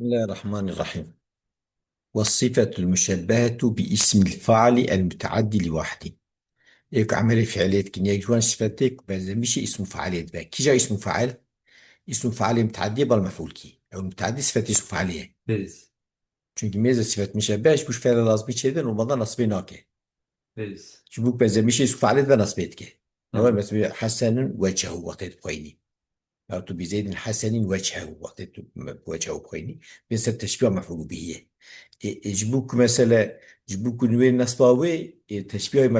الله الرحمن الرحيم. والصفة المشبهة باسم الفاعل المتعدي لوحده. إيك عمل فعليات كنيا جوان صفتك بزميش اسم فعاليات بقى كي جاء اسم فاعل. اسم فاعل متعدي بالمفعول كي أو متعدي صفة اسم فعالية. بيز çünkü ميزة صفة مشبهش بوش فعل لازم يشيدن ومضى نصبي ناكي. بيز شبوك بزميش اسم فعاليات بنصبيتك. نوال تمام. مثلا حسن وجهه وقت قويني. أو تبي زيد الحسن وجهه وقت وجهه قويني. بس التشبيه مفعول به. جبوك مثلا جبوك نوين نصباوي تشبيه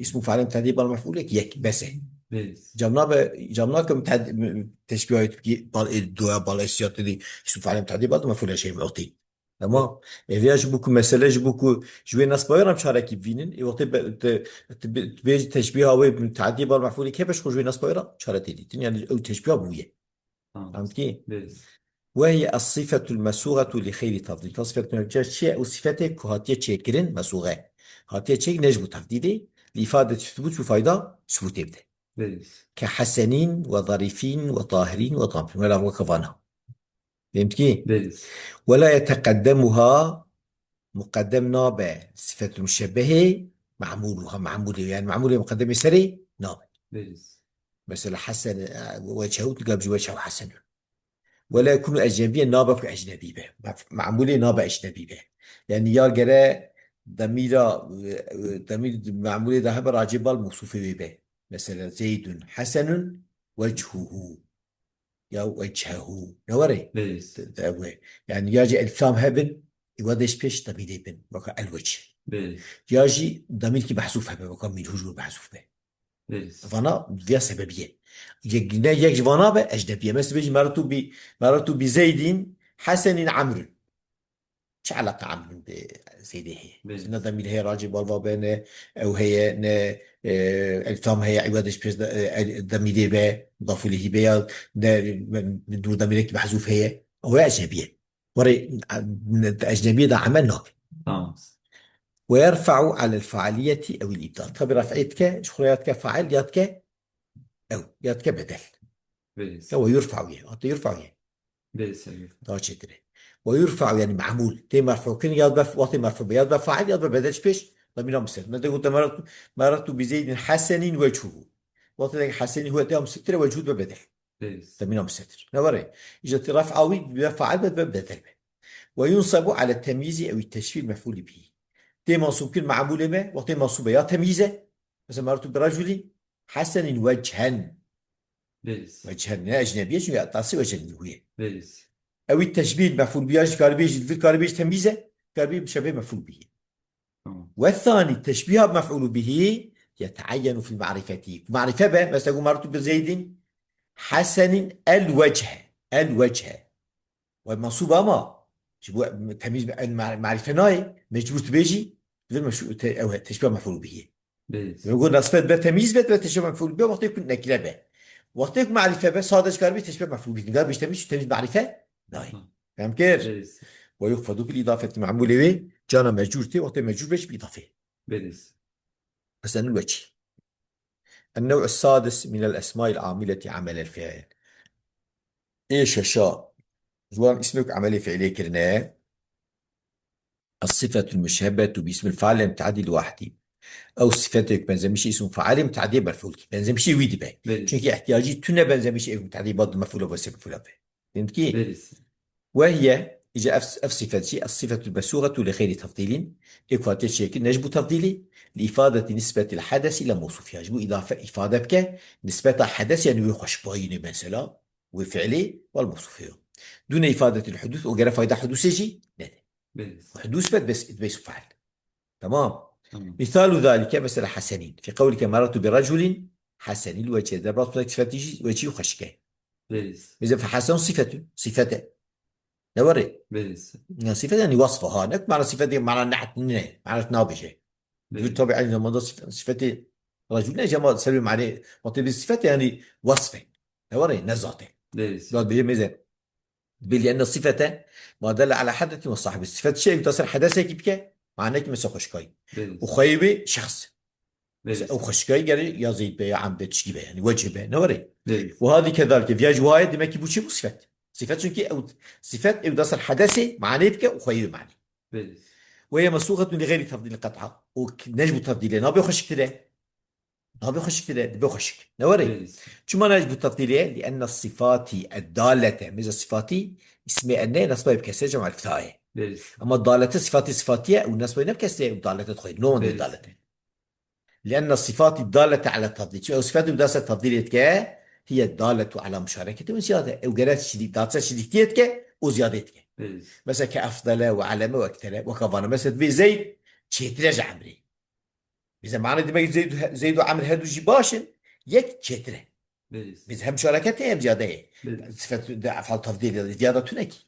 اسمه فعل متعدي بالمفعول يك بس بيز جمنا تشبيه الدواء بالاسيات دي اسمه فعل متعدي بالمفعول شيء معطي. بيز تمام. إذا جبوك مثلا جبوك جوين نصباوي راه مشاركي فينن وقت تبي تشبيه هو متعدي بالمفعول كيف باش جوين نصباوي راه مشاركي دي يعني او تشبيه بويه. تمام. فهمت كيف؟ بيز وهي الصفة المسوغة لخير تفضيل صفة نرجع شيء أو صفتك هاتية شكرين مسوغة هاتية شيء نجم تفضيله لإفادة ثبوت وفايدة ثبوت يبدأ بيز كحسنين وظريفين وطاهرين وطاهرين ولا وكفانا. فهمت كي؟ بيز ولا يتقدمها مقدم نابع صفة المشبهة معمولها معمولة يعني معمولة مقدمة سري نابع. بيز مثلا حسن وجهه تلقى وجهه حسن. ولا يكون أجنبيا نابع أجنبي به معمولة نابع أجنبي به. يعني يا جرى ضميرة ضمير معمولة ذهب راجب الموصوف به. مثلا زيد حسن وجهه يا وجهه نوري. بيز يعني يجي الفام هبن يودش بيش ضمير ابن وكا الوجه. بيز يجي ضمير كي محذوف هبن وكا من هجور محذوف به. بيز فانا فيها سببية. يجي فانا بأجنبية مثلا بيجي مررت بزيد حسن عمرو. شو علاقة عمرو بزيد هي سنة بيز ضمير هي راجل بالفا بين أو هي الفام هي عوضش بس ضمير با مضاف إليه بيا من دون ضميرك محذوف هي هو أجنبية. وري أجنبية ده عملنا. تمام. ويرفع على الفعالية أو الإبدال طب رفعتك شخرياتك فعالياتك أو ياتك بدل. بيز هو يرفع يعني حتى يرفع يعني بيز أيوه. ده شكله. ويرفع يعني معمول تي مرفوع كن ياد بف وقت مرفوع بياد بفاعل ياد بدلش بيش. ضمير مستتر ما قلت مررت بزيد حسن وجهه. وقت ذاك حسن هو ده مستتر وجهه ببدل. بيز ضمير مستتر نوري. إجت رفعوي بفاعل ببدل. وينصب على التمييز أو التشفير المفعول به. تي منصوب كن معمول ما وقت منصوب يا تمييزه. مثلا مررت برجل حسن وجها. بيز وجها أجنبية شو يعطي وجه هو. بيز أو التشبيه المفعول به كاربيج في الكاربيج تمييزه. كاربيج مشابه مفعول به. تمام. والثاني التشبيه بمفعول به يتعين في المعرفة معرفة به مثلا أقول مررت بزيد حسن الوجه. الوجه والمنصوب أما شبه تمييز المعرفة ناي مجبوط بيجي غير مش أو تشبيه مفعول به. بيز يقول نصفت به تمييز به تشبيه مفعول به وقت يكون نكرة به. وقت يكون معرفة به صادق كاربيج تشبيه مفعول به قال بيش تمييز معرفة ناي. تمام. فهم كيف؟ بيز ويخفض بالإضافة معمولة به جانا مجرور تي وقت مجرور بيش بإضافة. بيز حسن الوجه. النوع السادس من الأسماء العاملة عمل الفعل. إيش شاء جوان اسمك عملية فعلية كرناه. الصفة المشابهة باسم الفاعل المتعدي لوحده. أو صفتك بنزمشي اسم فاعل متعدي مفعول بنزمشي ويدي به. چونك بيز احتياجي تنا بنزمشي متعدي بعض مفعول بس مفعول به. فهمت كي؟ بيز وهي إجا أف صفة شيء الصفة المسوغة لغير تفضيل. إكواتي شيء نجب تفضيلي لإفادة نسبة الحدث إلى موصوفها يجب إضافة إفادة بك نسبة حدث يعني يخش باين مثلا وفعلي والموصوف له دون إفادة الحدوث وغير فايدة حدوث يجي لا. بيز حدوث بس فعل. تمام. تمام. مثال ذلك مثل حسنين في قولك مررت برجل حسن الوجه ضربت لك صفة وجهي وخشكه. بيز إذا فحسن صفته نوري. بيز يعني صفة يعني وصفها هناك معنى صفة دي معنى نحت معنى نابجة. تقول بيز طبيعي لما ده صفة رجل لا جماعة سلم عليه وطيب الصفة يعني وصفه. نوري نزعته. بيز قال بيه ميزان لأن الصفة ما دل على حدث وصاحب الصفة شيء تصير حدث كيف معناه مثل خشكاي. بيز وخيبة شخص أو بيز خشكاي قال يزيد بيه عم بتشكي بيه يعني وجه بيه نوري. بيز وهذه كذلك في جوايد ما كيبوشي بصفة. صفات شو كي أو صفات أو داس الحدث معناه بك وخير معناه. بيريز. وهي مسوغة لغير تفضيل القطعة ونجم تفضيلها نابي خش كده. نابي خش كده بخشك نوري. بيريز. شو ما نجم تفضيلها لأن الصفات الدالة مثل الصفات اسمها أن نصبها بكسر جمع الفتاة. بيريز. أما الدالة صفات صفاتية ونصبها بكسر الدالة تدخل نوع من بيريز. الدالة. لأن الصفات الدالة على التفضيل شو صفات الدالة التفضيلية هي الدالة على مشاركة وزيادة وجرات شديد دالة شديدتك وزيادتك. بيريز. مثلا كأفضل وعلم وأكثر وكفانا مثلا في زيد تشتري عمري. إذا معنى دماغ زيد وعمر هادو جي باشن يك تشتري. بيريز. بس هم شركتين زيادة. بيريز. صفات أفعال تفضيل زيادة تنكي.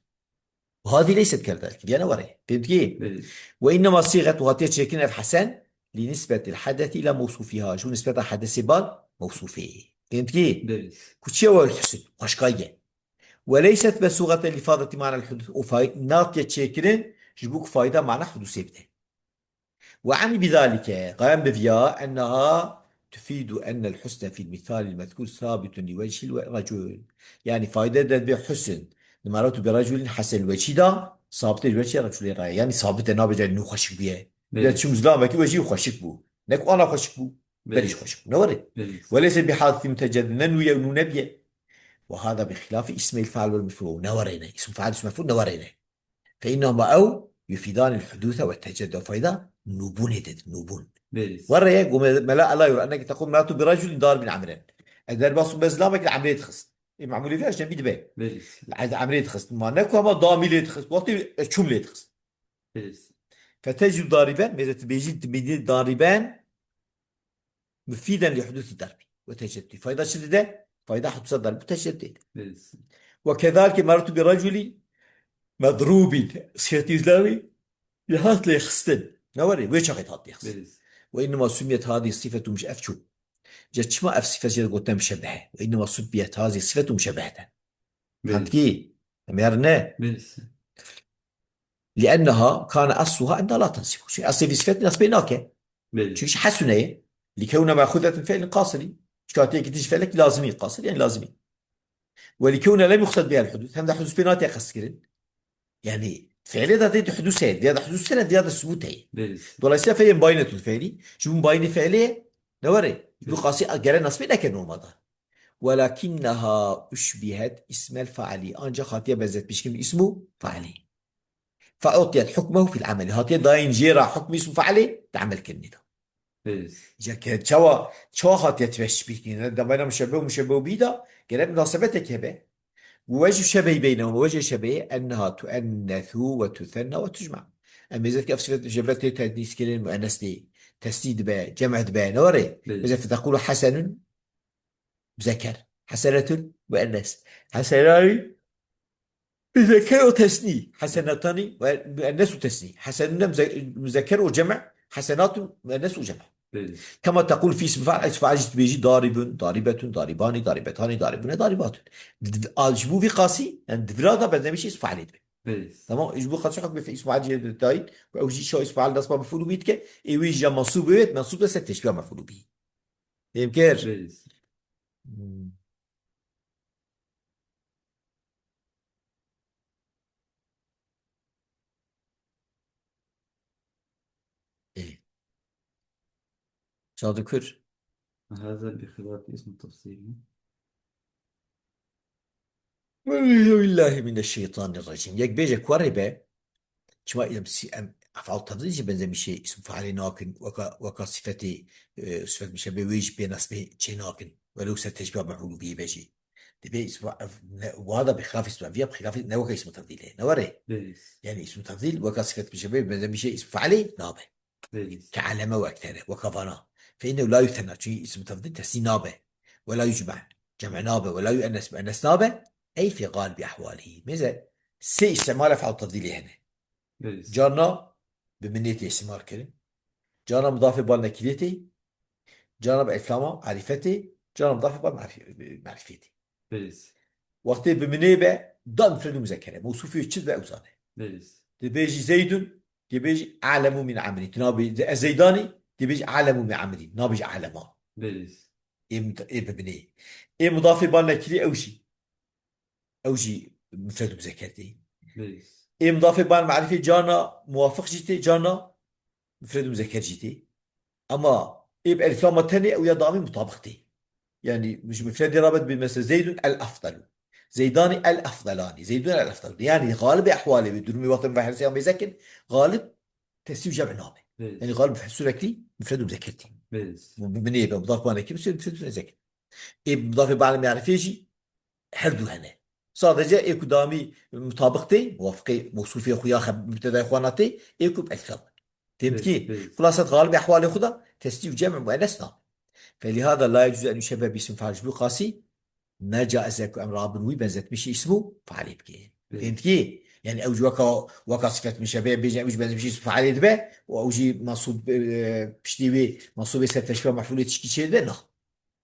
وهذه ليست كذلك أنا وري فهمت كيف؟ بيريز. وإنما صيغة وهاتي تشكيلنا في حسن لنسبة الحدث إلى موصوفها شو نسبة الحدث بال موصوفه فهمت كيف؟ بيريز. كل هو الحسن واشقاية وليست بصيغة لإفادة معنى الحدوث ناطية تشكيلين جبوك فايدة معنى حدوث يبدأ. وعني بذلك قام بفيا أنها تفيد أن الحسن في المثال المذكور ثابت لوجه الرجل. يعني فائدة ده بحسن مرات برجل حسن الوجه ده ثابت الوجه رجل رأي يعني ثابت أنا بجد إنه خشك بيه. لا شو بيريز. مزلامة كي وجهه خشك بو نك أنا خشك بو بلش بيريز. خشك بو نوري. بيريز. وليس بحادث متجدد ننوي أو نبيه. وهذا بخلاف اسم الفاعل والمفعول نورينا اسم فاعل اسم مفعول نورينا. فإنهما أو يفيدان الحدوث والتجدد فإذا نوبون. بيريز. ورا ملا لا يرى انك تقوم مرات برجل دار من عمرين. اذا باص بزلامك العمليه تخص معمول فيها اجنبي دبي. بيريز. العمليه تخص ما نكو ما ضامي تخص وقت شمله تخص. بيريز. فتجد ضاربان ماذا بيجي تبيني ضاربان مفيدا لحدوث الضرب وتجدد فاذا شدد فاذا حدث الضرب تجدد. بيريز. وكذلك مررت برجل مضروب سياتي اسلامي يهات لي خستن نوري ويش اخي هات يخص. بيريز. وانما سميت هذه الصفه مش افشو جت ما في صفة زي قلت مشبهة وإنما سبيت هذه الصفة مشبهة. فهمت بيريز. كيف؟ ميرنا بيريز. لأنها كان أصلها أنها لا تنصب شيء أصل في صفة نصبناك شيء بيريز. حسنة لكونها مأخوذة من فعل قاصري شكاتي كتير فعلك لازمي قاصر يعني لازمي ولكونها لم يقصد بها الحدوث هم ده حدوث بيناتي أخسكرين يعني فعل هذا حدوث هذا حدوث سنة هذا ثبوت هي بيريز. ولا يصير فين باينة الفعلي شو مباينة فعلية نوري شو بيريز. قاسي أجرى نصبي لكن هو ماذا ولكنها أشبهت اسم الفاعل أنجا خاطية بزت بشكل اسمه فاعلي فأعطيت حكمه في العمل هاتي داين جيرا حكم اسمه فاعلي تعمل كندا. بيريز. إذا كانت شوا خاطية تشبه كنا ده بين مشبه ومشبه بيدا كلام مناسبتك هبه. ووجه شبه بينهما وجه شبه أنها تؤنث وتثنى وتجمع. أما إذا كيف صفة جبلت تأنيث كلمة مؤنث دي تسديد با جمع با نوري مثلا بيريز. فتقول حسن ذكر حسنة مؤنث حسنان مذكر وتثني حسنتان مؤنث وتثني حسن مذكر وجمع حسنات مؤنث وجمع. بيريز. كما تقول في اسم فاعل اسم فاعل بيجي ضارب ضاربة ضاربان ضاربتان ضاربون ضاربات. اجبو في قاسي ان دفرادا بزنمشي اسم فاعل بيريز. تمام اجبو قاسي حكم في اسم فاعل تاين او جي شو اسم فاعل نصب مفعول به كه اي وي جا منصوب بيت منصوب ده ست تشبيه مفعول به يمكن. بيريز. ايه شو ذكر. هذا بخلاف اسم التفصيلي. أعوذ بالله من الشيطان الرجيم يك بيجك وربه شما يمسي أم أفعال تفضيل بنزل شيء اسم فعل ناكن وكا صفتي صفة مشابه ويش بنسبه شيء ناكن ولو ستشبه مفعول به بيجي تبي اسم وهذا بخلاف اسم فيها بخلاف نوك اسم تفضيل نوري. بيريز. يعني اسم تفضيل وكا صفة مشابه بنزل شيء اسم فعل نابه بيريز. كعلامة وأكثر وكفنا فإنه لا يثنى شيء اسم تفضيل تسي نابه ولا يجمع جمع نابه ولا يؤنس مؤنث نابه أي في غالب أحواله مثل سي استعمال أفعال تفضيل هنا بيريز. جارنا بمنيتي استعمال كلمة جارنا مضاف بال نكريتي جارنا بإفلامه معرفتي جارنا مضاف بال معرفتي بيريز. وقت بمنيبة ضم فرد مذكرة موصوف يشد بأوزانه بيريز. تبيجي زيد تبيجي أعلم من عمري تنابي الزيداني تبيجي أعلم من عمري نابي أعلم بيريز. إيه ببنيه إيه مضاف بال نكري أو شيء مفرد مذكر دي. بيس. إيه مضاف بعد المعرفة جانا موافق جيتي جانا مفرد مذكر جيتي. أما إيه بألف لام الثانية أو يا ضامي مطابقتي، يعني مش مفرد رابط بمثل زيد الأفضل، زيدان الأفضلان، زيدون الأفضل، يعني غالب أحواله بدون مواطن بحر سيام يذكر غالب تسيو جمع نامه. يعني بيس. غالب بحسوا لك لي مفرد مذكرتي بيس. من إيه مضاف بعد كيف بصير مفرد مذكر. إيه مضاف بعد ما يعرف يجي حردو هنا صادجة إيه قدامي مطابقتي موافقي موصول في أخويا خب مبتدا إخواناتي إيه كوب أكثر. فهمت بيس. كيف؟ بيس. خلاصة غالب أحوال خدا تسجيل جمع مؤنثنا، فلهذا لا يجوز أن يشبه باسم فاعل مجبور قاسي. ما جاء ذاك أمر رابط بنزت مشي اسمه فعليه بكين. فهمت بيس. كيف؟ يعني أوجي وكا صفة من شباب بيجي مش بنزت مشي اسمه فعليه دبا، وأوجي منصوب بشتي منصوب ست تشبه مفعول تشكي شيء دبا.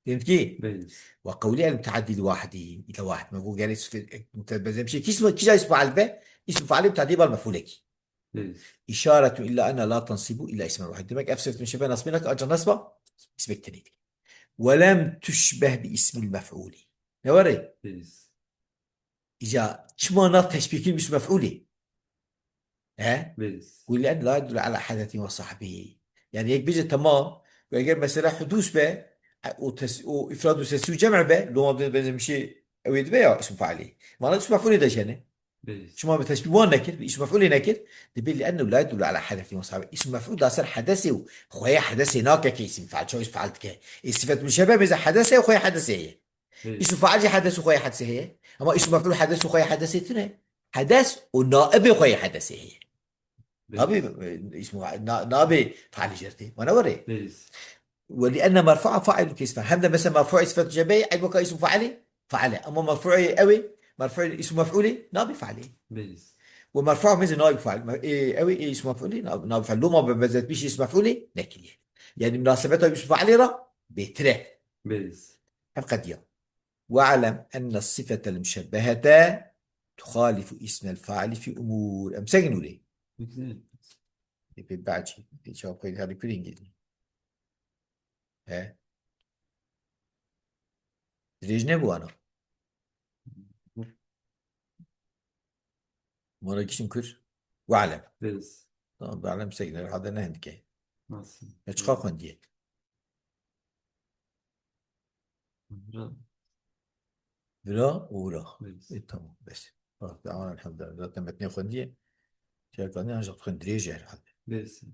فهمت كيف؟ بيس. وقولي المتعدي لواحد إلى واحد ما هو قال اسم متبذل كيس كيس اسم فعل به اسم فعل بتعدي بالمفعول لك. بيس. إشارة إلا أن لا تنصب إلا اسم واحد دمك أفسرت من شبه نصبك أجر نصبه اسمك تنيد ولم تشبه باسم المفعول. نوري بيس. إذا شمانا تشبيه باسم مفعول ها بيس. قول لأن لا يدل على حدث وصحبه. يعني هيك بيجي تمام ويجي مثلا حدوث به وإفراد وتسوي جمع به لو ما بيمشي أو يتبع اسم فاعله ما اسم مفعول ده جنة. بيس. شو ما بتشبيه وان نكر باسم مفعول نكر دبي لأنه لا يدل على حدث وصحبه. اسم مفعول ده صار حدثي وخويا حدثي هناك كاسم فعل شو اسم فعلت كه الصفات من شباب إذا حدثي وخويا حدثي هي اسم بيس. فعل حدث وخويا حدثي هي. أما اسم مفعول حدث وخويا حدثي تنه حدث ونائب وخويا حدثي هي. نابي بيس. اسمه نابي فعل جرتي وانا وري. بيس. ولان مرفوع فاعل كيسمع همدا مثلا مرفوع صفه جبي عيب اسم فاعل فعل اما مرفوع قوي مرفوع اسم مفعول نابي فعل بيس. ومرفوع مثل نائب فاعل إيه قوي إيه اسم مفعول نائب فعل لو ما بزت بيش اسم مفعول لكن يعني مناسبتها اسم فاعل را بتره بيس. قد يوم. واعلم ان الصفه المشبهه تخالف اسم الفاعل في امور امسكنوا ليه اثنين. في بعد شيء شوف هذا كل انجليزي ها دريج نبو انا مرة كيشم كر وعلم بيس. طبعا بعلم سيدنا هذا نهند كي ماسي. اشقاق دي بلا ولا بيس. إيه تمام بس طبعا الحمد لله تم اتنين خندية شايف أنا جبت خندريجة هذا بيس.